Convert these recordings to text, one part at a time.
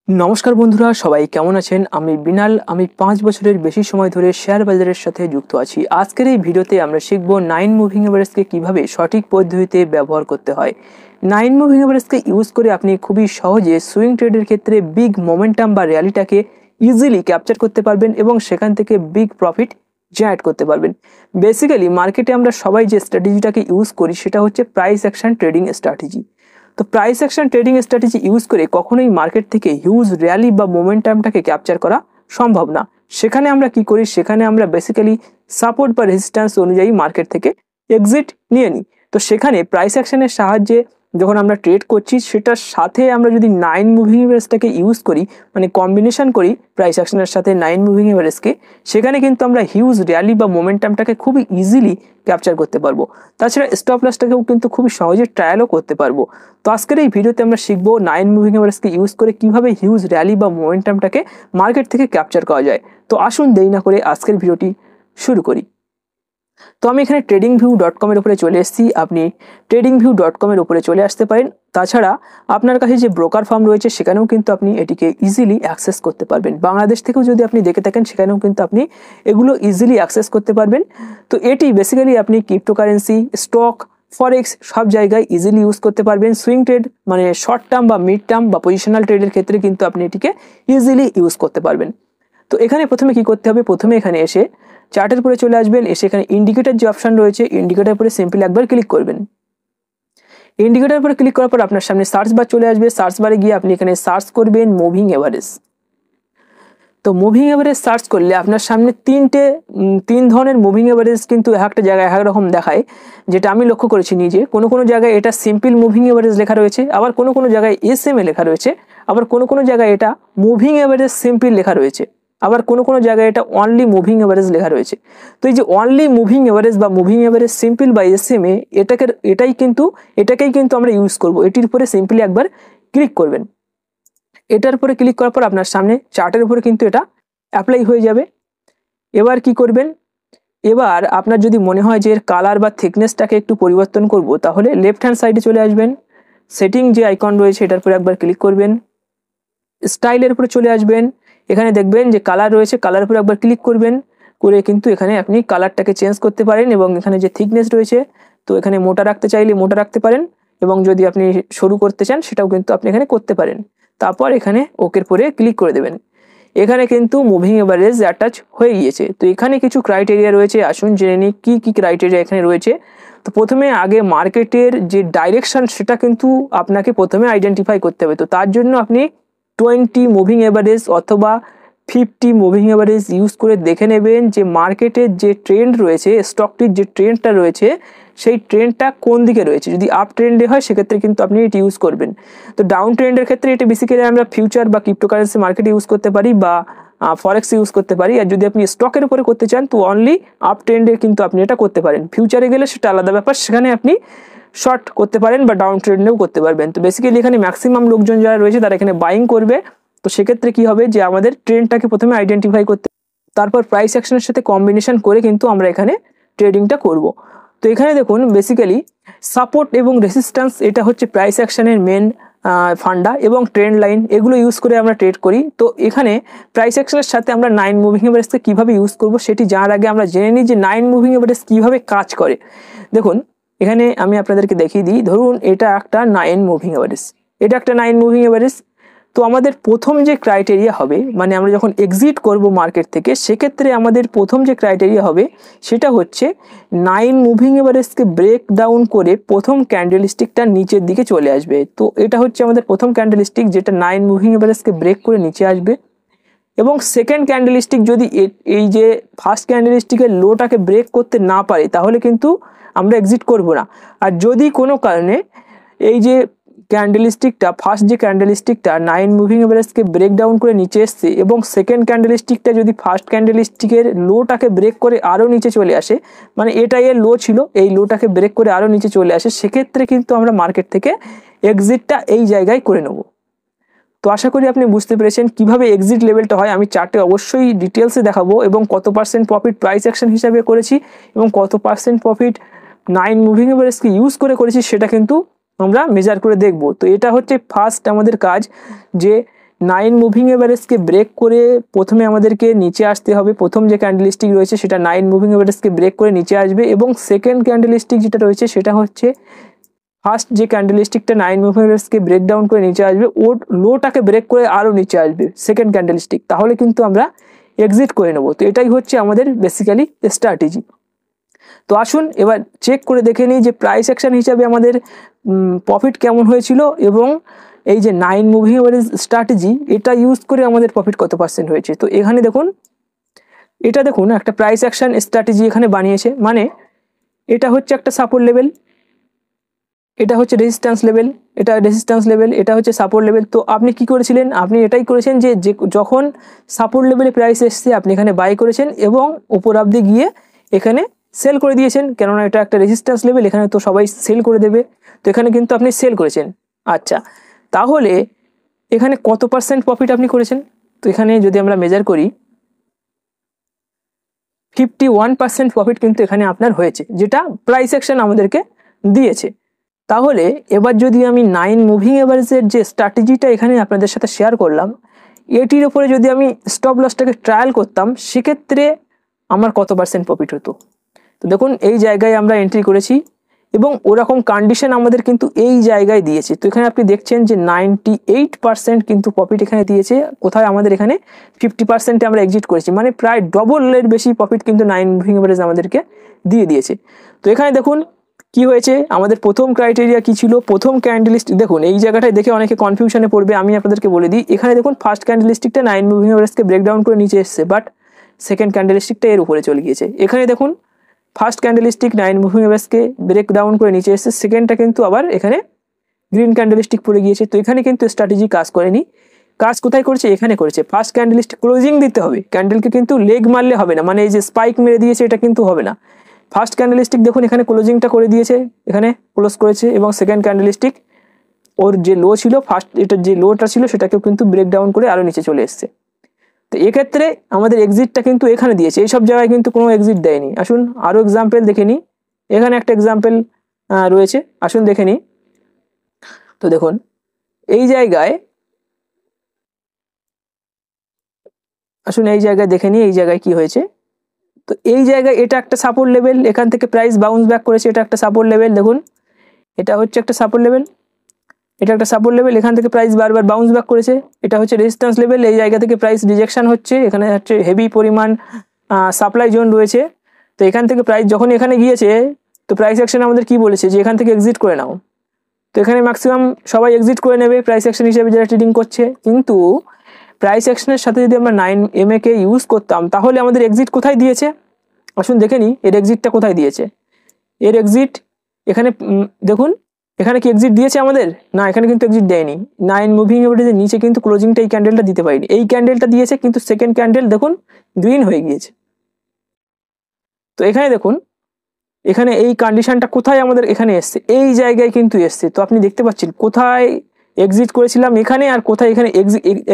नमस्कार बंधुरा सबाई केमन आছেন আমি বিনাল আমি 5 বছরের বেশি সময় ধরে শেয়ার বাজারের সাথে যুক্ত আছি। আজকের এই ভিডিওতে আমরা শিখব 9 মুভিং এভারেজকে কিভাবে সঠিক পদ্ধতিতে ব্যবহার করতে হয়। 9 মুভিং এভারেজকে ইউজ করে আপনি খুবই সহজে সুইং ট্রেডের ক্ষেত্রে বিগ মোমেন্টাম বা র্যালিটাকে ইজিলি ক্যাপচার করতে পারবেন এবং সেখান থেকে বিগ প্রফিট জেনারেট করতে পারবেন। বেসিক্যালি মার্কেটে আমরা সবাই যে স্ট্র্যাটেজিটাকে ইউজ করি সেটা হচ্ছে প্রাইস অ্যাকশন ট্রেডিং স্ট্র্যাটেজি। তো price action trading strategy use করে কখনোই মার্কেট থেকে হিউজ র্যালি বা মোমেন্টামটাকে ক্যাপচার করা সম্ভব না। সেখানে আমরা কি করি, সেখানে আমরা বেসিক্যালি সাপোর্ট বা রেজিস্ট্যান্স অনুযায়ী মার্কেট থেকে এক্সিট নিয়ে নিই। তো সেখানে প্রাইস অ্যাকশনের সাহায্যে যখন আমরা ট্রেড করছি সেটার সাথে আমরা যদি 9 মুভিং এভারেজটাকে ইউজ করি, মানে কম্বিনেশন করি প্রাইস অ্যাকশনের সাথে 9 মুভিং এভারেজকে, সেখানে কিন্তু আমরা হিউজ র্যালি বা মোমেন্টামটাকে খুবই ইজিলি ক্যাপচার করতে পারবো। তাছাড়া স্টপ লসটাকেও কিন্তু খুবই সহজে ট্রায়ালও করতে পারবো। তো আজকের এই ভিডিওতে আমরা শিখবো 9 মুভিং এভারেজকে ইউজ করে কিভাবে হিউজ র্যালি বা মোমেন্টামটাকে মার্কেট থেকে ক্যাপচার করা যায়। তো আসুন দেরি না করে আজকের ভিডিওটি শুরু করি। তো আমি এখানে tradingview.com এর উপরে চলে এসেছি, আপনি tradingview.com এর উপরে চলে আসতে পারেন। তাছাড়া আপনার কাছে যে ব্রোকার ফার্ম রয়েছে সেখানেও কিন্তু আপনি এটিকে ইজিলি অ্যাক্সেস করতে পারবেন। বাংলাদেশ থেকেও যদি আপনি দেখে থাকেন সেখানেও কিন্তু আপনি এগুলো ইজিলি অ্যাক্সেস করতে পারবেন। তো এটি বেসিক্যালি আপনি ক্রিপ্টোকারেন্সি, স্টক, ফরেক্স সব জায়গায় ইজিলি ইউজ করতে পারবেন। সুইং ট্রেড মানে শর্ট টার্ম বা মিড টার্ম বা পজিশনাল ট্রেডের ক্ষেত্রে কিন্তু আপনি এটিকে ইজিলি ইউজ করতে পারবেন। তো এখানে প্রথমে কি করতে হবে, প্রথমে এখানে এসে চার্টের উপরে চলে আসবেন। এসে এখানে ইন্ডিকেটর যে অপশন রয়েছে ইন্ডিকেটর উপরে সিম্পলি একবার ক্লিক করবেন। ইন্ডিকেটর উপরে ক্লিক করার পর আপনার সামনে সার্চ বার চলে আসবে। সার্চ বারে গিয়ে আপনি এখানে সার্চ করবেন মুভিং এভারেজ। তো মুভিং এভারেজ সার্চ করলে আপনার সামনে তিন ধরনের মুভিং এভারেজ কিন্তু একটা জায়গায় এক রকম দেখায়, যেটা আমি লক্ষ্য করেছি নিজে। কোনো জায়গায় এটা সিম্পল মুভিং এভারেজ লেখা রয়েছে, আবার কোনো জায়গায় SMA লেখা রয়েছে, আবার কোনো জায়গায় এটা মুভিং এভারেজ সিম্পল লেখা রয়েছে, আবার কোনো জায়গায় এটা অনলি মুভিং এভারেজ লেখা রয়েছে। তো এই যে অনলি মুভিং এভারেজ বা মুভিং এভারেজ সিম্পল বা SMA এটাকেই কিন্তু আমরা ইউজ করব। এটির উপরে সিম্পলি একবার ক্লিক করবেন। এটার উপরে ক্লিক করার পর আপনার সামনে চার্টের উপরে কিন্তু এটা অ্যাপ্লাই হয়ে যাবে। এবার কি করবেন, এবার আপনার যদি মনে হয় যে এর কালার বা থিকনেসটাকে একটু পরিবর্তন করব, তাহলে লেফট হ্যান্ড সাইডে চলে আসবেন। সেটিং যে আইকন রয়েছে এটার উপরে একবার ক্লিক করবেন। স্টাইলের উপরে চলে আসবেন। এখানে দেখবেন যে কালার রয়েছে, কালার উপরে একবার ক্লিক করবেন। করে কিন্তু এখানে আপনি কালারটাকে চেঞ্জ করতে পারেন এবং এখানে যে থিকনেস রয়েছে, তো এখানে মোটা রাখতে চাইলে মোটা রাখতে পারেন এবং যদি আপনি সরু করতে চান সেটাও কিন্তু আপনি এখানে করতে পারেন। তারপর এখানে ওকের পরে ক্লিক করে দেবেন। এখানে কিন্তু মুভিং এভারেজ অ্যাটাচ হয়ে গিয়েছে। তো এখানে কিছু ক্রাইটেরিয়া রয়েছে, আসুন জেনে নিই কি ক্রাইটেরিয়া এখানে রয়েছে। তো প্রথমে আগে মার্কেটের যে ডাইরেকশন সেটা কিন্তু আপনাকে প্রথমে আইডেন্টিফাই করতে হবে। তো তার জন্য আপনি 20 মুভিং এভারেজ অথবা 50 মুভিং এভারেজ ইউজ করে দেখে নেবেন যে মার্কেটের যে ট্রেন্ড রয়েছে, স্টকটির যে ট্রেন্ডটা রয়েছে সেই ট্রেন্ডটা কোন দিকে রয়েছে। যদি আপ ট্রেন্ডে হয় সেক্ষেত্রে কিন্তু আপনি এটি ইউজ করবেন। তো ডাউন ট্রেন্ডের ক্ষেত্রে এটি বেসিক্যালি আমরা ফিউচার বা ক্রিপ্টোকারেন্সি মার্কেটে ইউজ করতে পারি বা ফরেক্স ইউজ করতে পারি। আর যদি আপনি স্টকের উপরে করতে চান তো অনলি আপ ট্রেন্ডে কিন্তু আপনি এটা করতে পারেন। ফিউচারে গেলে সেটা আলাদা ব্যাপার, সেখানে আপনি শর্ট করতে পারেন বা ডাউন ট্রেন্ডেও করতে পারবেন। তো বেসিক্যালি এখানে ম্যাক্সিমাম লোকজন যারা রয়েছে তারা এখানে বাইং করবে। তো সেক্ষেত্রে কি হবে যে আমাদের ট্রেন্ডটাকে প্রথমে আইডেন্টিফাই করতে, তারপর প্রাইস অ্যাকশনের সাথে কম্বিনেশন করে কিন্তু আমরা এখানে ট্রেডিংটা করব। তো এখানে দেখুন বেসিক্যালি সাপোর্ট এবং রেসিস্ট্যান্স এটা হচ্ছে প্রাইস অ্যাকশনের মেন ফান্ডা এবং ট্রেন্ড লাইন, এগুলো ইউজ করে আমরা ট্রেড করি। তো এখানে প্রাইস অ্যাকশনের সাথে আমরা 9 মুভিং এভারেজকে কীভাবে ইউজ করব সেটি জানার আগে আমরা জেনে নিই যে 9 মুভিং এভারেজ কীভাবে কাজ করে। দেখুন এখানে আমি আপনাদেরকে দেখিয়ে দিই। ধরুন এটা একটা 9 মুভিং এভারেজ, এটা একটা 9 মুভিং এভারেজ। তো আমাদের প্রথম যে ক্রাইটেরিয়া হবে, মানে আমরা যখন এক্সিট করব মার্কেট থেকে, সেক্ষেত্রে আমাদের প্রথম যে ক্রাইটেরিয়া হবে সেটা হচ্ছে 9 মুভিং এভারেজকে ব্রেক ডাউন করে প্রথম ক্যান্ডেলস্টিকটা নিচের দিকে চলে আসবে। তো এটা হচ্ছে আমাদের প্রথম ক্যান্ডেলস্টিক যেটা 9 মুভিং এভারেজকে ব্রেক করে নিচে আসবে। এবং সেকেন্ড ক্যান্ডেলস্টিক যদি এই যে ফার্স্ট ক্যান্ডেলস্টিকের লোটাকে ব্রেক করতে না পারে তাহলে কিন্তু আমরা এক্সিট করব না। আর যদি কোনো কারণে এই যে ক্যান্ডেলস্টিকটা ফার্স্ট যে ক্যান্ডেলস্টিকটা 9 মুভিং এভারেজকে ব্রেক ডাউন করে নিচে এসছে এবং সেকেন্ড ক্যান্ডেলস্টিকটা যদি ফার্স্ট ক্যান্ডেলস্টিকের লোটাকে ব্রেক করে আরও নিচে চলে আসে, মানে এটা এর লো ছিল, এই লোটাকে ব্রেক করে আরও নিচে চলে আসে, সেক্ষেত্রে কিন্তু আমরা মার্কেট থেকে এক্সিটটা এই জায়গায় করে নেব। তো আশা করি আপনি বুঝতে পেরেছেন কিভাবে এক্সিট লেভেলটা হয়। আমি চার্টে অবশ্যই ডিটেলসে দেখাবো এবং কত পার্সেন্ট প্রফিট প্রাইস অ্যাকশন হিসাবে করেছি এবং কত পার্সেন্ট প্রফিট 9 মুভিং এভারেজকে ইউজ করে করেছি সেটা কিন্তু আমরা মেজার করে দেখব। তো এটা হচ্ছে ফার্স্ট আমাদের কাজ, যে 9 মুভিং এভারেজকে ব্রেক করে প্রথমে আমাদেরকে নিচে আসতে হবে। প্রথম যে ক্যান্ডেলস্টিক রয়েছে সেটা 9 মুভিং এভারেজকে ব্রেক করে নিচে আসবে, এবং সেকেন্ড ক্যান্ডেলস্টিক যেটা রয়েছে সেটা হচ্ছে ফার্স্ট যে ক্যান্ডেলস্টিকটা 9 মুভিং এভারেজকে ব্রেক ডাউন করে নিচে আসবে, ওর লোটাকে ব্রেক করে আরও নিচে আসবে সেকেন্ড ক্যান্ডেলস্টিক, তাহলে কিন্তু আমরা এক্সিট করে নেব। তো এটাই হচ্ছে আমাদের বেসিক্যালি স্ট্র্যাটেজি। তো আসুন এবার চেক করে দেখে নিই যে প্রাইস অ্যাকশন হিসাবে আমাদের প্রফিট কেমন হয়েছিল, এবং এই যে 9 মুভিং এভারেজ স্ট্র্যাটেজি এটা ইউজ করে আমাদের প্রফিট কত পার্সেন্ট হয়েছে। তো এখানে দেখুন, এটা দেখুন একটা প্রাইস অ্যাকশন স্ট্র্যাটেজি এখানে বানিয়েছে, মানে এটা হচ্ছে একটা সাপোর্ট লেভেল, এটা হচ্ছে রেজিস্ট্যান্স লেভেল, এটা রেজিস্ট্যান্স লেভেল, এটা হচ্ছে সাপোর্ট লেভেল। তো আপনি কি করেছিলেন, আপনি এটাই করেছেন যে যখন সাপোর্ট লেভেলে প্রাইস এসছে আপনি এখানে বাই করেছেন এবং উপর অবধি গিয়ে এখানে সেল করে দিয়েছেন, কেননা এটা একটা রেজিস্ট্যান্স লেভেল, এখানে তো সবাই সেল করে দেবে। তো এখানে কিন্তু আপনি সেল করেছেন। আচ্ছা, তাহলে এখানে কত পার্সেন্ট প্রফিট আপনি করেছেন? তো এখানে যদি আমরা মেজার করি 51% প্রফিট কিন্তু এখানে আপনার হয়েছে, যেটা প্রাইস অ্যাকশন আমাদেরকে দিয়েছে। তাহলে এবার যদি আমি 9 মুভিং এভারেজের যে স্ট্র্যাটেজিটা এখানে আপনাদের সাথে শেয়ার করলাম, এটির উপরে যদি আমি স্টপ লসটাকে ট্রায়াল করতাম, সেক্ষেত্রে আমার কত পার্সেন্ট প্রফিট হতো। তো দেখুন এই জায়গায় আমরা এন্ট্রি করেছি এবং ওরকম কন্ডিশন আমাদের কিন্তু এই জায়গায় দিয়েছে। তো এখানে আপনি দেখছেন যে 98% কিন্তু প্রফিট এখানে দিয়েছে। কোথায় আমাদের এখানে 50%-এ আমরা এক্সিট করেছি, মানে প্রায় ডবলের বেশি প্রফিট কিন্তু 9 মুভিং এভারেজ আমাদেরকে দিয়ে দিয়েছে। তো এখানে দেখুন কি হয়েছে, আমাদের প্রথম ক্রাইটেরিয়া কি ছিল, প্রথম ক্যান্ডেলস্টিক দেখুন এই জায়গাটায় দেখে অনেকে কনফিউশনে পড়বে, আমি আপনাদেরকে বলে দিই। এখানে দেখুন ফার্স্ট ক্যান্ডেলস্টিকটা 9 মুভিং এভারেজকে ব্রেকডাউন করে নিচে এসছে, বাট সেকেন্ড ক্যান্ডেলস্টিকটা এর উপরে চলে গিয়েছে। এখানে দেখুন ফার্স্ট ক্যান্ডেলস্টিক 9 মুভিং এভারেজকে ব্রেক ডাউন করে নিচে এসছে, সেকেন্ডটা কিন্তু আবার এখানে গ্রিন ক্যান্ডেলস্টিক পড়ে গিয়েছে। তো এখানে কিন্তু স্ট্র্যাটেজি কাজ করেনি, কাজ কোথায় করেছে, এখানে করেছে। ফার্স্ট ক্যান্ডেলস্টিক ক্লোজিং দিতে হবে, ক্যান্ডেলকে কিন্তু লেগ মারলে হবে না, মানে এই যে স্পাইক মেরে দিয়েছে এটা কিন্তু হবে না। ফার্স্ট ক্যান্ডেলস্টিক দেখুন এখানে ক্লোজিংটা করে দিয়েছে, এখানে ক্লোজ করেছে, এবং সেকেন্ড ক্যান্ডেলস্টিক ওর যে লো ছিল, ফার্স্ট এটার যে লোটা ছিল সেটাকেও কিন্তু ব্রেক ডাউন করে আরও নিচে চলে এসছে। তো এক্ষেত্রে আমাদের এক্সিটটা কিন্তু এখানে দিয়েছে, এইসব জায়গায় কিন্তু কোনো এক্সিট দেয়নি। আসুন আরও এক্সাম্পল দেখে নিই, এখানে একটা এক্সাম্পল রয়েছে, আসুন দেখে নিই। তো দেখুন এই জায়গায়, আসুন এই জায়গায় দেখে নিই এই জায়গায় কি হয়েছে। তো এই জায়গায় এটা একটা সাপোর্ট লেভেল, এখান থেকে প্রাইস বাউন্স ব্যাক করেছে, এটা একটা সাপোর্ট লেভেল, দেখুন এটা হচ্ছে একটা সাপোর্ট লেভেল, এটা একটা সাপোর্ট লেভেল, এখান থেকে প্রাইস বারবার বাউন্স ব্যাক করেছে, এটা হচ্ছে রেজিস্ট্যান্স লেভেল, এই জায়গা থেকে প্রাইস রিজেকশন হচ্ছে, এখানে হচ্ছে হেভি পরিমাণ সাপ্লাই জোন রয়েছে। তো এখান থেকে প্রাইস যখন এখানে গিয়েছে, তো প্রাইস অ্যাকশন আমাদের কি বলেছে যে এখান থেকে এক্সিট করে নাও। তো এখানে ম্যাক্সিমাম সবাই এক্সিট করে নেবে প্রাইস অ্যাকশন হিসেবে যারা ট্রেডিং করছে, কিন্তু প্রাইস অ্যাকশনের সাথে যদি আমরা 9MA কে ইউজ করতাম তাহলে আমাদের এক্সিট কোথায় দিয়েছে, আসুন দেখে নিই এর এক্সিটটা কোথায় দিয়েছে। এর এক্সিট এখানে দেখুন, এখানে কি এক্সিট দিয়েছে আমাদের? না, এখানে কিন্তু এক্সিট দেয়নি। 9 মুভিং এভারেজের নিচে কিন্তু ক্লোজিংটা এই ক্যান্ডেলটা দিতে পারিনি, এই ক্যান্ডেলটা দিয়েছে, কিন্তু সেকেন্ড ক্যান্ডেল দেখুন গ্রিন হয়ে গিয়েছে। তো এখানে দেখুন, এখানে এই কন্ডিশনটা কোথায় আমাদের এখানে এসছে, এই জায়গায় কিন্তু এসছে। তো আপনি দেখতে পাচ্ছেন কোথায় এক্সিট করেছিলাম এখানে, আর কোথায় এখানে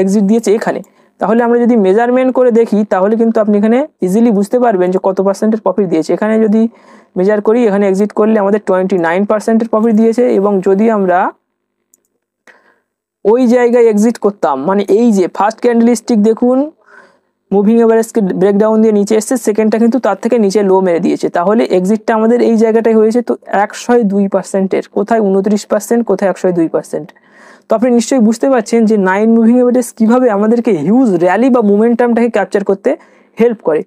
এক্সিট দিয়েছে এখানে। তাহলে আমরা যদি মেজারমেন্ট করে দেখি তাহলে কিন্তু আপনি এখানে ইজিলি বুঝতে পারবেন যে কত পার্সেন্টের প্রফিট দিয়েছে। এখানে যদি মেজার করি, এখানে এক্সিট করলে আমাদের 29%-এর প্রফিট দিয়েছে, এবং যদি আমরা ওই জায়গায় এক্সিট করতাম, মানে এই যে ফার্স্ট ক্যান্ডেলস্টিক দেখুন মুভিং এভারেজকে ব্রেকডাউন দিয়ে নিচে এসছে, সেকেন্ডটা কিন্তু তার থেকে নিচে লো মেরে দিয়েছে, তাহলে এক্সিটটা আমাদের এই জায়গাটায় হয়েছে। তো 102%-এর, কোথায় 29%, কোথায় 102%। তো আপনি নিশ্চয়ই বুঝতে পারছেন যে 9 মুভিং এভারেজ কীভাবে আমাদেরকে হিউজ র্যালি বা মোমেন্টামটাকে ক্যাপচার করতে হেল্প করে।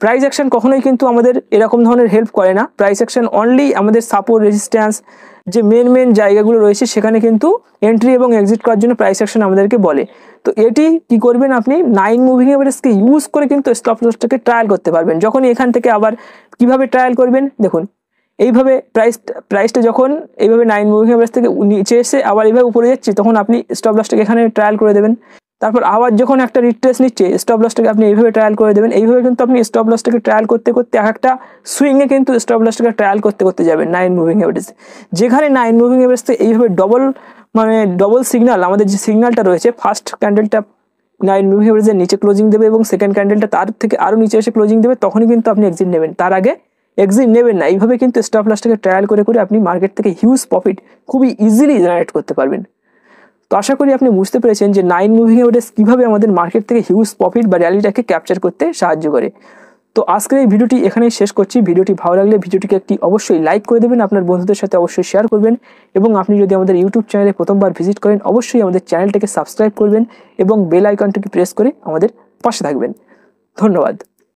প্রাইস অ্যাকশন কখনোই কিন্তু আমাদের এরকম ধরনের হেল্প করে না, প্রাইস অ্যাকশন অনলি আমাদের সাপোর্ট রেজিস্ট্যান্স যে মেন জায়গাগুলো রয়েছে সেখানে কিন্তু এন্ট্রি এবং এক্সিট করার জন্য প্রাইস অ্যাকশন আমাদেরকে বলে। তো এটি কি করবেন, আপনি 9 মুভিং এভারেজকে ইউজ করে কিন্তু স্টপ লসটাকে ট্রায়াল করতে পারবেন। যখনই এখান থেকে আবার কিভাবে ট্রায়াল করবেন, দেখুন এইভাবে প্রাইসটা যখন এইভাবে 9 মুভিং এভারেজ থেকে নিচে এসে আবার এইভাবে উপরে যাচ্ছে, তখন আপনি স্টপ লসটাকে এখানে ট্রায়াল করে দেবেন। তারপর আবার যখন একটা রিট্রেস নিচ্ছে, স্টপ লসটাকে আপনি এইভাবে ট্রায়াল করে দেবেন। এইভাবে কিন্তু আপনি স্টপ লসটাকে ট্রায়াল করতে করতে এক একটা সুইংয়ে কিন্তু স্টপ লসটাকে ট্রায়াল করতে যাবেন 9 মুভিং এভারেজ। যেখানে 9 মুভিং এভারেজ এইভাবে ডবল সিগন্যাল, আমাদের যে সিগন্যালটা রয়েছে, ফার্স্ট ক্যান্ডেলটা 9 মুভিং এভারেজের নিচে ক্লোজিং দেবে এবং সেকেন্ড ক্যান্ডেলটা তার থেকে আরও নিচে এসে ক্লোজিং দেবে, তখনই কিন্তু আপনি এক্সিট নেবেন, তার আগে এক্সিট নেবেন না। এইভাবে কিন্তু স্টপ লসটাকে ট্রায়াল করে আপনি মার্কেট থেকে হিউজ প্রফিট খুবই ইজিলি জেনারেট করতে পারবেন। তো আশা করি আপনি বুঝতে পেরেছেন যে 9 মুভিং এভারেজ কীভাবে আমাদের মার্কেট থেকে হিউজ প্রফিট বা র্যালিটাকে ক্যাপচার করতে সাহায্য করে। তো আজকের এই ভিডিওটি এখানেই শেষ করছি। ভিডিওটি ভালো লাগলে ভিডিওটিকে একটি অবশ্যই লাইক করে দেবেন, আপনার বন্ধুদের সাথে অবশ্যই শেয়ার করবেন, এবং আপনি যদি আমাদের ইউটিউব চ্যানেলে প্রথমবার ভিজিট করেন অবশ্যই আমাদের চ্যানেলটাকে সাবস্ক্রাইব করবেন এবং বেল আইকনটিকে প্রেস করে আমাদের পাশে থাকবেন। ধন্যবাদ।